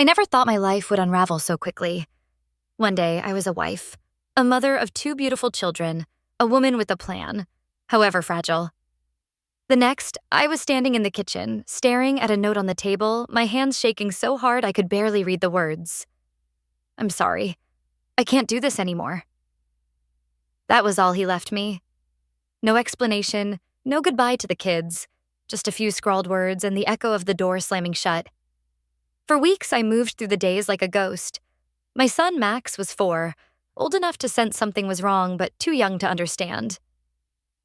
I never thought my life would unravel so quickly. One day, I was a wife, a mother of two beautiful children, a woman with a plan, however fragile. The next, I was standing in the kitchen, staring at a note on the table, my hands shaking so hard I could barely read the words. "I'm sorry. I can't do this anymore." That was all he left me. No explanation, no goodbye to the kids, just a few scrawled words and the echo of the door slamming shut. For weeks, I moved through the days like a ghost. My son, Max, was 4, old enough to sense something was wrong, but too young to understand.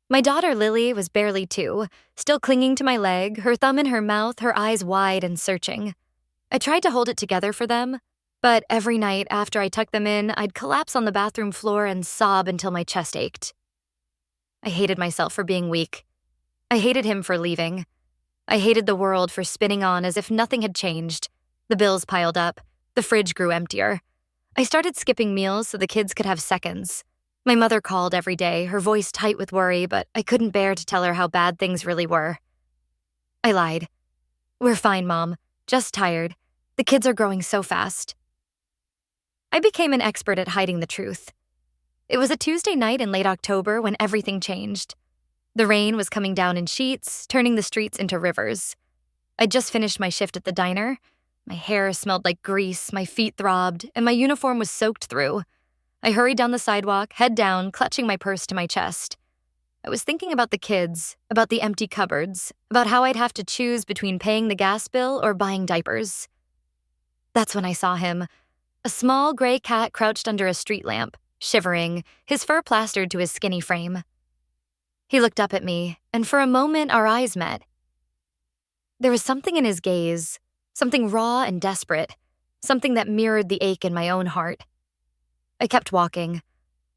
My daughter, Lily, was barely 2, still clinging to my leg, her thumb in her mouth, her eyes wide and searching. I tried to hold it together for them, but every night after I tucked them in, I'd collapse on the bathroom floor and sob until my chest ached. I hated myself for being weak. I hated him for leaving. I hated the world for spinning on as if nothing had changed. The bills piled up. The fridge grew emptier. I started skipping meals so the kids could have seconds. My mother called every day, her voice tight with worry, but I couldn't bear to tell her how bad things really were. I lied. "We're fine, Mom. Just tired. The kids are growing so fast." I became an expert at hiding the truth. It was a Tuesday night in late October when everything changed. The rain was coming down in sheets, turning the streets into rivers. I'd just finished my shift at the diner. My hair smelled like grease, my feet throbbed, and my uniform was soaked through. I hurried down the sidewalk, head down, clutching my purse to my chest. I was thinking about the kids, about the empty cupboards, about how I'd have to choose between paying the gas bill or buying diapers. That's when I saw him, a small gray cat crouched under a street lamp, shivering, his fur plastered to his skinny frame. He looked up at me, and for a moment our eyes met. There was something in his gaze, something raw and desperate, something that mirrored the ache in my own heart. I kept walking.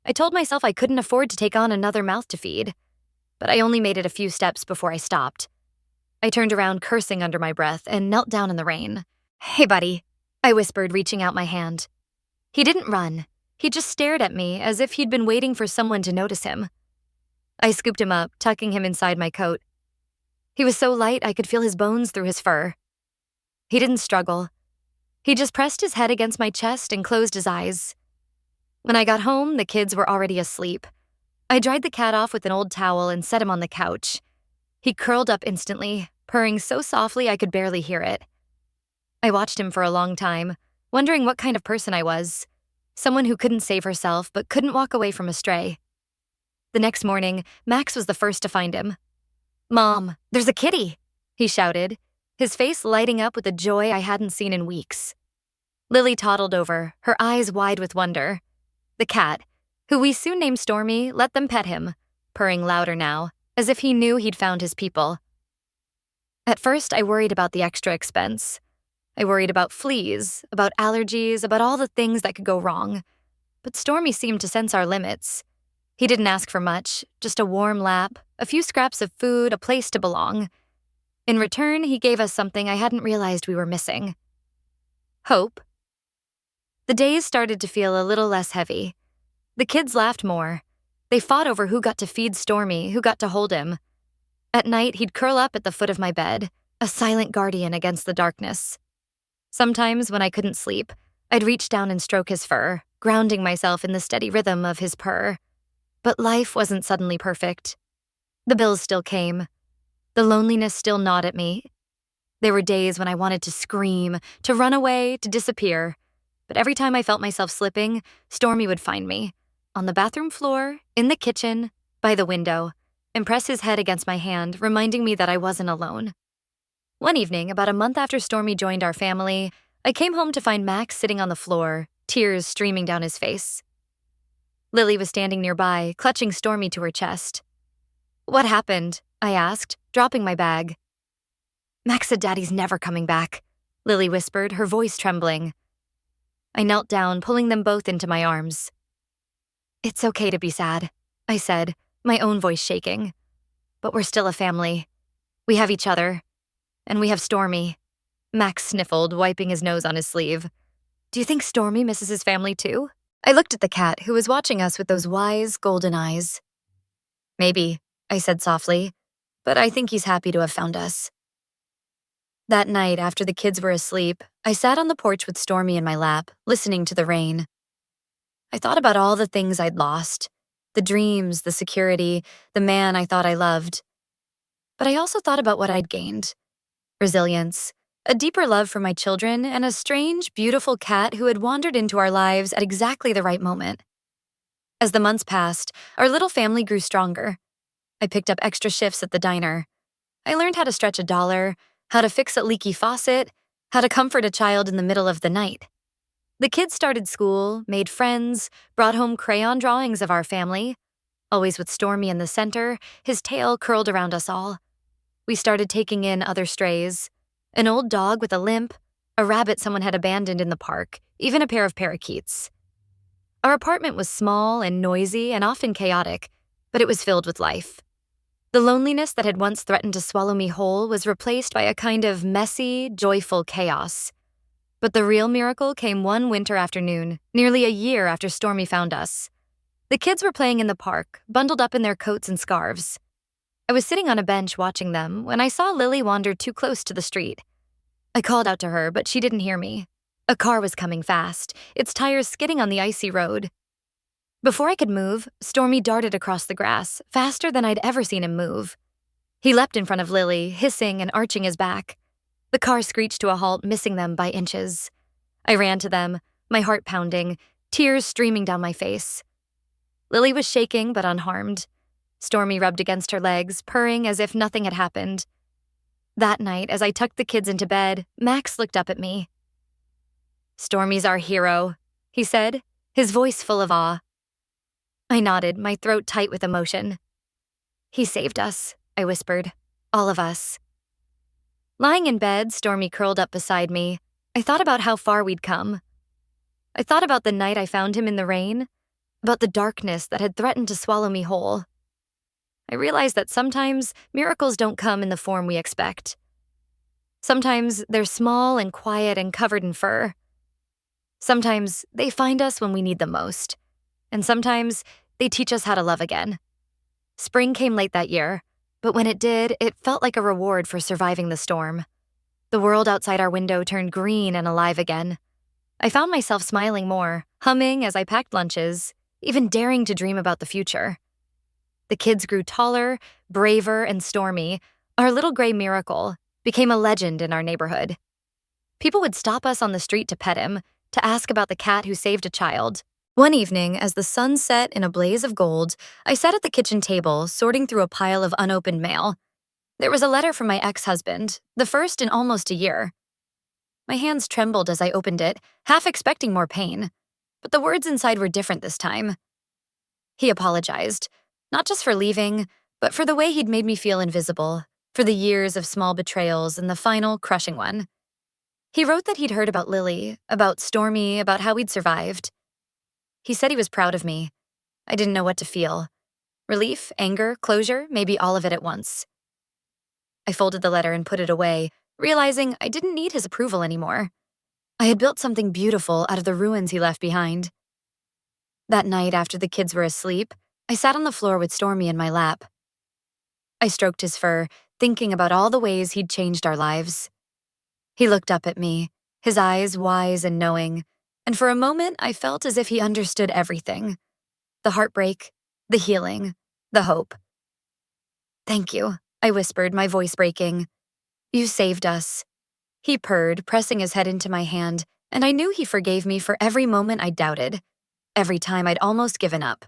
I told myself I couldn't afford to take on another mouth to feed, but I only made it a few steps before I stopped. I turned around cursing under my breath and knelt down in the rain. "Hey, buddy," I whispered, reaching out my hand. He didn't run. He just stared at me as if he'd been waiting for someone to notice him. I scooped him up, tucking him inside my coat. He was so light I could feel his bones through his fur. He didn't struggle. He just pressed his head against my chest and closed his eyes. When I got home, the kids were already asleep. I dried the cat off with an old towel and set him on the couch. He curled up instantly, purring so softly I could barely hear it. I watched him for a long time, wondering what kind of person I was. Someone who couldn't save herself but couldn't walk away from a stray. The next morning, Max was the first to find him. "Mom, there's a kitty," he shouted, his face lighting up with a joy I hadn't seen in weeks. Lily toddled over, her eyes wide with wonder. The cat, who we soon named Stormy, let them pet him, purring louder now, as if he knew he'd found his people. At first, I worried about the extra expense. I worried about fleas, about allergies, about all the things that could go wrong. But Stormy seemed to sense our limits. He didn't ask for much, just a warm lap, a few scraps of food, a place to belong. In return, he gave us something I hadn't realized we were missing. Hope. The days started to feel a little less heavy. The kids laughed more. They fought over who got to feed Stormy, who got to hold him. At night, he'd curl up at the foot of my bed, a silent guardian against the darkness. Sometimes, when I couldn't sleep, I'd reach down and stroke his fur, grounding myself in the steady rhythm of his purr. But life wasn't suddenly perfect. The bills still came. The loneliness still gnawed at me. There were days when I wanted to scream, to run away, to disappear. But every time I felt myself slipping, Stormy would find me, on the bathroom floor, in the kitchen, by the window, and press his head against my hand, reminding me that I wasn't alone. One evening, about a month after Stormy joined our family, I came home to find Max sitting on the floor, tears streaming down his face. Lily was standing nearby, clutching Stormy to her chest. "What happened?" I asked, dropping my bag. "Max said Daddy's never coming back," Lily whispered, her voice trembling. I knelt down, pulling them both into my arms. "It's okay to be sad," I said, my own voice shaking. "But we're still a family. We have each other. And we have Stormy." Max sniffled, wiping his nose on his sleeve. "Do you think Stormy misses his family too?" I looked at the cat, who was watching us with those wise, golden eyes. "Maybe," I said softly, "but I think he's happy to have found us." That night, after the kids were asleep, I sat on the porch with Stormy in my lap, listening to the rain. I thought about all the things I'd lost, the dreams, the security, the man I thought I loved. But I also thought about what I'd gained: resilience, a deeper love for my children, and a strange, beautiful cat who had wandered into our lives at exactly the right moment. As the months passed, our little family grew stronger. I picked up extra shifts at the diner. I learned how to stretch a dollar, how to fix a leaky faucet, how to comfort a child in the middle of the night. The kids started school, made friends, brought home crayon drawings of our family, always with Stormy in the center, his tail curled around us all. We started taking in other strays: an old dog with a limp, a rabbit someone had abandoned in the park, even a pair of parakeets. Our apartment was small and noisy and often chaotic, but it was filled with life. The loneliness that had once threatened to swallow me whole was replaced by a kind of messy, joyful chaos. But the real miracle came one winter afternoon, nearly a year after Stormy found us. The kids were playing in the park, bundled up in their coats and scarves. I was sitting on a bench watching them when I saw Lily wander too close to the street. I called out to her, but she didn't hear me. A car was coming fast, its tires skidding on the icy road. Before I could move, Stormy darted across the grass, faster than I'd ever seen him move. He leapt in front of Lily, hissing and arching his back. The car screeched to a halt, missing them by inches. I ran to them, my heart pounding, tears streaming down my face. Lily was shaking but unharmed. Stormy rubbed against her legs, purring as if nothing had happened. That night, as I tucked the kids into bed, Max looked up at me. "Stormy's our hero," he said, his voice full of awe. I nodded, my throat tight with emotion. "He saved us," I whispered. "All of us." Lying in bed, Stormy curled up beside me. I thought about how far we'd come. I thought about the night I found him in the rain, about the darkness that had threatened to swallow me whole. I realized that sometimes miracles don't come in the form we expect. Sometimes they're small and quiet and covered in fur. Sometimes they find us when we need them most. And sometimes they teach us how to love again. Spring came late that year, but when it did, it felt like a reward for surviving the storm. The world outside our window turned green and alive again. I found myself smiling more, humming as I packed lunches, even daring to dream about the future. The kids grew taller, braver, and Stormy, our little gray miracle, became a legend in our neighborhood. People would stop us on the street to pet him, to ask about the cat who saved a child. One evening, as the sun set in a blaze of gold, I sat at the kitchen table, sorting through a pile of unopened mail. There was a letter from my ex-husband, the first in almost a year. My hands trembled as I opened it, half expecting more pain. But the words inside were different this time. He apologized, not just for leaving, but for the way he'd made me feel invisible, for the years of small betrayals and the final, crushing one. He wrote that he'd heard about Lily, about Stormy, about how we'd survived. He said he was proud of me. I didn't know what to feel. Relief, anger, closure, maybe all of it at once. I folded the letter and put it away, realizing I didn't need his approval anymore. I had built something beautiful out of the ruins he left behind. That night, after the kids were asleep, I sat on the floor with Stormy in my lap. I stroked his fur, thinking about all the ways he'd changed our lives. He looked up at me, his eyes wise and knowing, and for a moment I felt as if he understood everything. The heartbreak, the healing, the hope. "Thank you," I whispered, my voice breaking. "You saved us." He purred, pressing his head into my hand, and I knew he forgave me for every moment I doubted, every time I'd almost given up.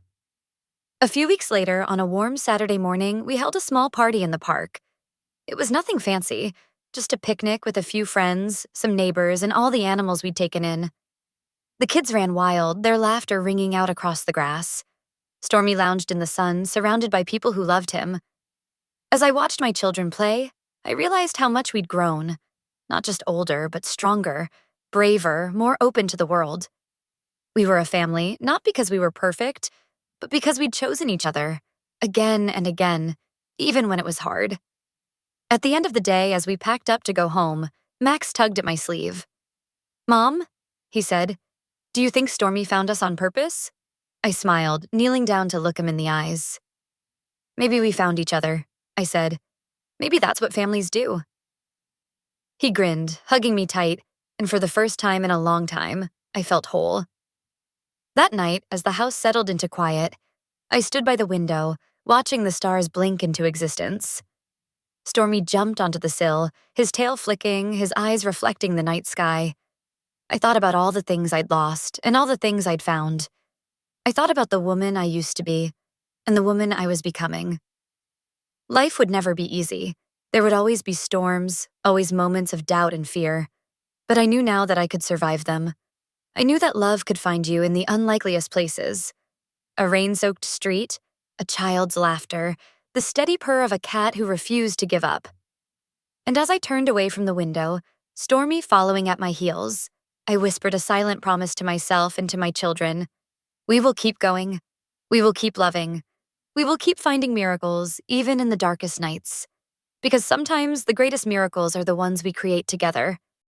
A few weeks later, on a warm Saturday morning, we held a small party in the park. It was nothing fancy, just a picnic with a few friends, some neighbors, and all the animals we'd taken in. The kids ran wild, their laughter ringing out across the grass. Stormy lounged in the sun, surrounded by people who loved him. As I watched my children play, I realized how much we'd grown. Not just older, but stronger, braver, more open to the world. We were a family, not because we were perfect, but because we'd chosen each other, again and again, even when it was hard. At the end of the day, as we packed up to go home, Max tugged at my sleeve. "Mom," he said, "do you think Stormy found us on purpose?" I smiled, kneeling down to look him in the eyes. "Maybe we found each other," I said. "Maybe that's what families do." He grinned, hugging me tight, and for the first time in a long time, I felt whole. That night, as the house settled into quiet, I stood by the window, watching the stars blink into existence. Stormy jumped onto the sill, his tail flicking, his eyes reflecting the night sky. I thought about all the things I'd lost and all the things I'd found. I thought about the woman I used to be and the woman I was becoming. Life would never be easy. There would always be storms, always moments of doubt and fear. But I knew now that I could survive them. I knew that love could find you in the unlikeliest places. A rain-soaked street, a child's laughter, the steady purr of a cat who refused to give up. And as I turned away from the window, Stormy following at my heels, I whispered a silent promise to myself and to my children. We will keep going. We will keep loving. We will keep finding miracles, even in the darkest nights. Because sometimes the greatest miracles are the ones we create together.